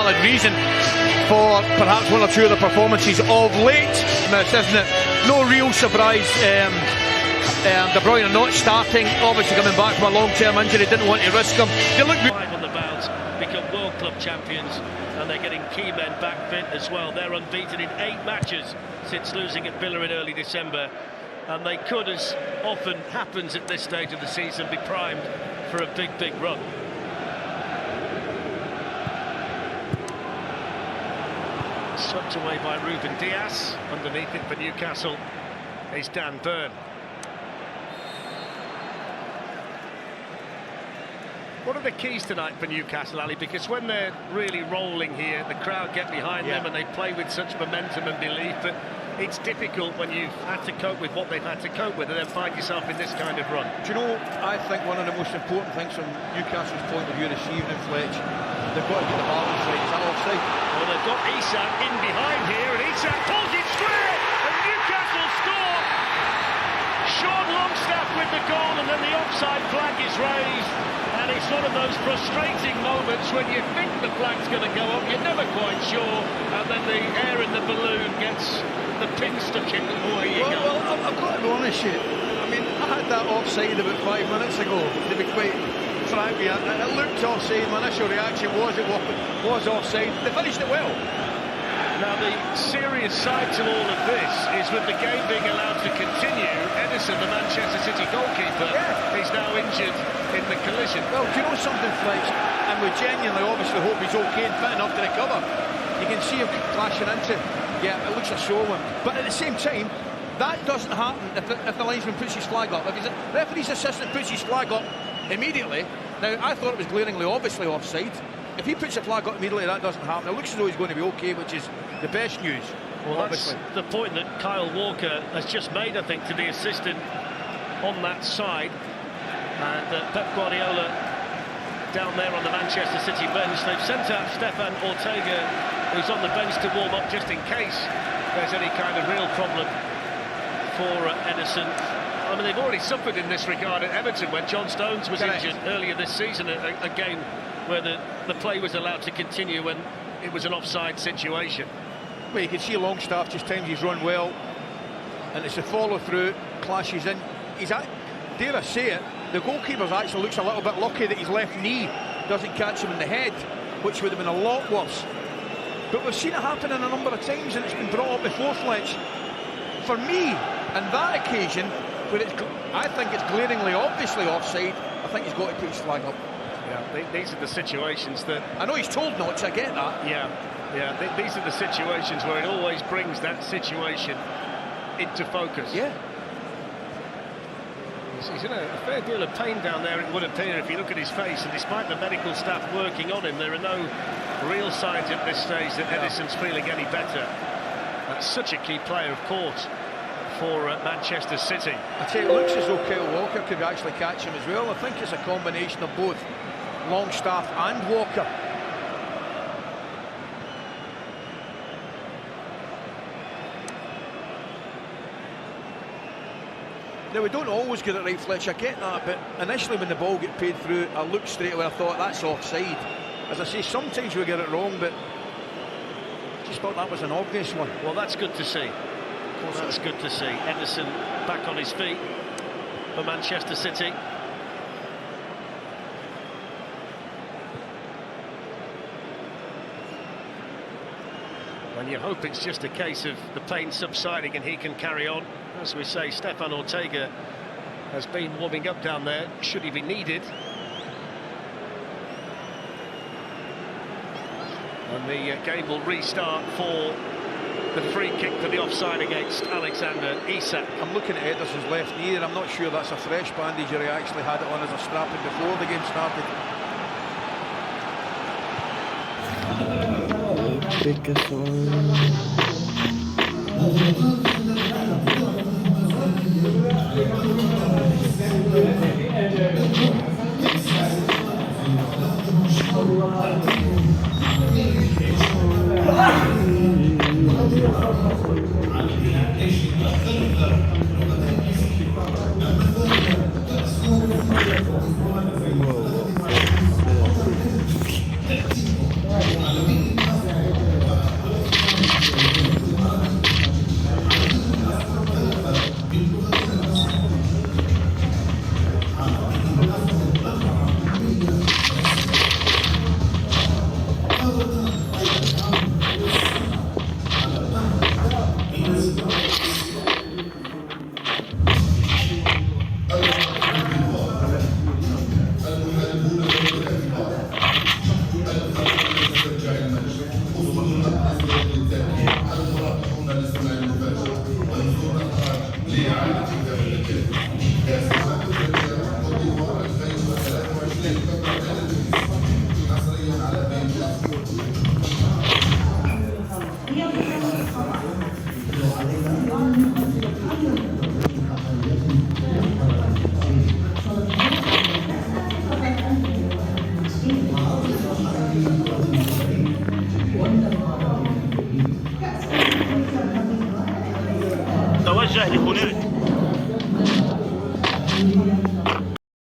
valid reason for perhaps one or two of the performances of late, isn't it? No real surprise. De Bruyne not starting, obviously coming back from a long-term injury, didn't want to risk him. They look on the bounce, become World Club champions, and they're getting key men back fit as well. They're unbeaten in 8 matches since losing at Villa in early December, and they could, as often happens at this stage of the season, be primed for a big run. Swept away by Ruben Dias. Underneath it for Newcastle is Dan Burn. What are the keys tonight for Newcastle, Ali? Because when they're really rolling here, the crowd get behind them and they play with such momentum and belief that it's difficult when you've had to cope with what they've had to cope with and then find yourself in this kind of run. Do you know, I think one of the most important things from Newcastle's point of view this evening, Fletch, they've got to get the balance right. Is that offside? Well, they've got Isak in behind here, and Isak pulls it square, and Newcastle score! Sean Longstaff with the goal, and then the offside flag is raised. And it's one of those frustrating moments when you think the flag's going to go up, you're never quite sure, and then the air in the balloon gets the pin stuck in, and away you go. Well, I've got to be honest with you. I mean, I had that offside about 5 minutes ago, to be quite frank with you. It looked offside, my initial reaction was it was offside. They finished it well. Now, the serious side to all of this is with the game being allowed to continue, Ederson, the Manchester City goalkeeper, is now injured in the collision. Well, do you know something, Fletch? And we genuinely obviously hope he's okay and fit enough to recover. You can see him crashing into it. Yeah, it looks a sore one. But at the same time, that doesn't happen if the linesman puts his flag up. If the referee's assistant puts his flag up immediately, now I thought it was glaringly obviously offside. If he puts the flag up immediately, that doesn't happen. It looks as though he's going to be okay, which is the best news. Well, obviously. That's the point that Kyle Walker has just made, I think, to the assistant on that side. And Pep Guardiola down there on the Manchester City bench. They've sent out Stefan Ortega, who's on the bench to warm up just in case there's any kind of real problem for Ederson. I mean, they've already suffered in this regard at Everton when John Stones was injured earlier this season, a game where the play was allowed to continue when it was an offside situation. Well, you can see Longstaff just times he's run well, and it's a follow-through, clashes in. Dare I say it, the goalkeeper actually looks a little bit lucky that his left knee doesn't catch him in the head, which would have been a lot worse. But we've seen it happen in a number of times, and it's been brought up before, Fletch. For me, on that occasion, where I think it's glaringly obviously offside, I think he's got to put his flag up. Yeah, these are the situations that... I know he's told not to, I get that. Yeah, these are the situations where it always brings that situation into focus. Yeah. He's in a fair deal of pain down there, it would appear, if you look at his face, and despite the medical staff working on him, there are no real signs at this stage that Ederson's feeling any better. That's such a key player, of course, for Manchester City. I tell you, it looks as though Kyle Walker could actually catch him as well. I think it's a combination of both Longstaff and Walker. Now, we don't always get it right, Fletch, I get that, but initially when the ball get paid through, I looked straight away, I thought that's offside. As I say, sometimes we get it wrong, but I just thought that was an obvious one. Well, that's good to see. Of course, that's good to see. Ederson back on his feet for Manchester City. And you hope it's just a case of the pain subsiding and he can carry on. As we say, Stefan Ortega has been warming up down there, should he be needed. And the game will restart for the free kick for the offside against Alexander Isak. I'm looking at Ederson's left knee, and I'm not sure that's a fresh bandage or he actually had it on as a strapping before the game started.